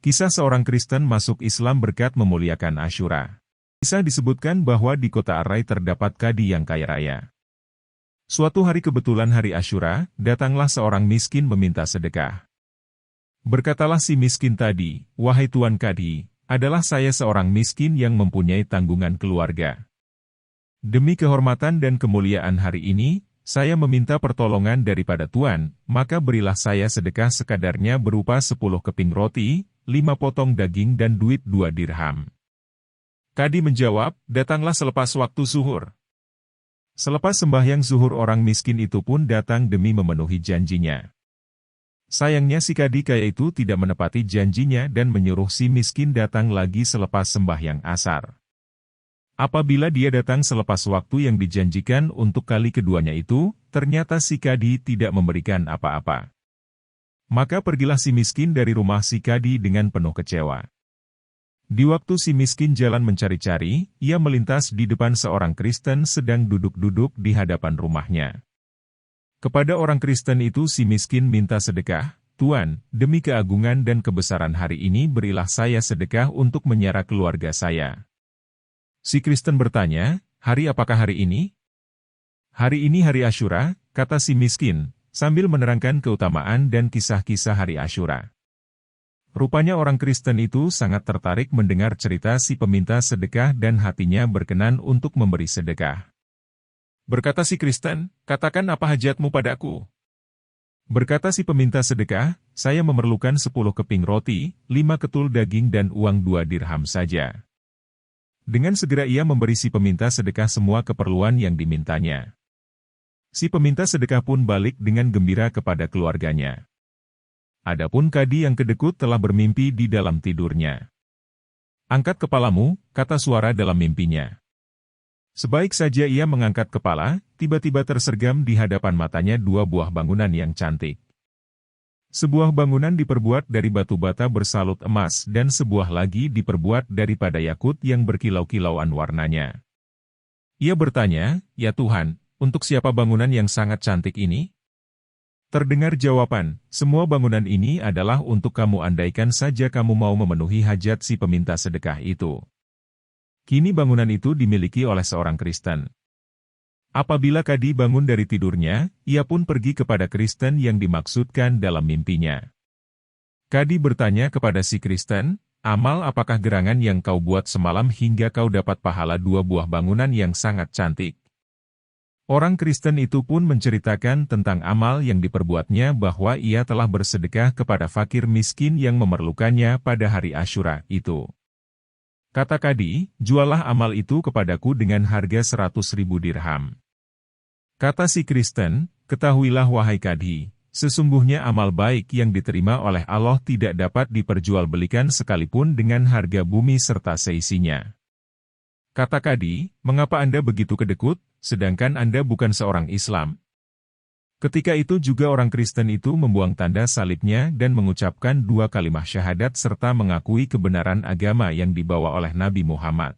Kisah seorang Kristen masuk Islam berkat memuliakan Asyura. Kisah disebutkan bahwa di kota Arai terdapat kadi yang kaya raya. Suatu hari kebetulan hari Asyura, datanglah seorang miskin meminta sedekah. Berkatalah si miskin tadi, "Wahai Tuan Kadi, adalah saya seorang miskin yang mempunyai tanggungan keluarga. Demi kehormatan dan kemuliaan hari ini, saya meminta pertolongan daripada Tuan, maka berilah saya sedekah sekadarnya berupa 10 keping roti, 5 potong daging dan duit 2 dirham." Kadi menjawab, "Datanglah selepas waktu zuhur." Selepas sembahyang zuhur orang miskin itu pun datang demi memenuhi janjinya. Sayangnya si kadi kaya itu tidak menepati janjinya dan menyuruh si miskin datang lagi selepas sembahyang asar. Apabila dia datang selepas waktu yang dijanjikan untuk kali keduanya itu, ternyata si kadi tidak memberikan apa-apa. Maka pergilah si miskin dari rumah si kadi dengan penuh kecewa. Di waktu si miskin jalan mencari-cari, ia melintas di depan seorang Kristen sedang duduk-duduk di hadapan rumahnya. Kepada orang Kristen itu si miskin minta sedekah, "Tuan, demi keagungan dan kebesaran hari ini berilah saya sedekah untuk menyara keluarga saya." Si Kristen bertanya, "Hari apakah hari ini?" "Hari ini hari Asyura," kata si miskin, sambil menerangkan keutamaan dan kisah-kisah hari Asyura. Rupanya orang Kristen itu sangat tertarik mendengar cerita si peminta sedekah dan hatinya berkenan untuk memberi sedekah. Berkata si Kristen, "Katakan apa hajatmu padaku?" Berkata si peminta sedekah, "Saya memerlukan 10 keping roti, 5 ketul daging dan uang 2 dirham saja." Dengan segera ia memberi si peminta sedekah semua keperluan yang dimintanya. Si peminta sedekah pun balik dengan gembira kepada keluarganya. Adapun kadi yang kedekut telah bermimpi di dalam tidurnya. "Angkat kepalamu," kata suara dalam mimpinya. Sebaik saja ia mengangkat kepala, tiba-tiba tersergam di hadapan matanya 2 buah bangunan yang cantik. Sebuah bangunan diperbuat dari batu bata bersalut emas dan sebuah lagi diperbuat daripada yakut yang berkilau-kilauan warnanya. Ia bertanya, "Ya Tuhan, untuk siapa bangunan yang sangat cantik ini?" Terdengar jawaban, "Semua bangunan ini adalah untuk kamu andaikan saja kamu mau memenuhi hajat si peminta sedekah itu." Kini bangunan itu dimiliki oleh seorang Kristen. Apabila kadi bangun dari tidurnya, ia pun pergi kepada Kristen yang dimaksudkan dalam mimpinya. Kadi bertanya kepada si Kristen, "Amal apakah gerangan yang kau buat semalam hingga kau dapat pahala 2 buah bangunan yang sangat cantik?" Orang Kristen itu pun menceritakan tentang amal yang diperbuatnya bahwa ia telah bersedekah kepada fakir miskin yang memerlukannya pada hari Asyura itu. Kata Kadi, "Juallah amal itu kepadaku dengan harga 100.000 dirham." Kata si Kristen, "Ketahuilah wahai Kadi, sesungguhnya amal baik yang diterima oleh Allah tidak dapat diperjualbelikan sekalipun dengan harga bumi serta seisinya." Kata Kadi, "Mengapa Anda begitu kedekut, sedangkan Anda bukan seorang Islam?" Ketika itu juga orang Kristen itu membuang tanda salibnya dan mengucapkan 2 kalimat syahadat serta mengakui kebenaran agama yang dibawa oleh Nabi Muhammad.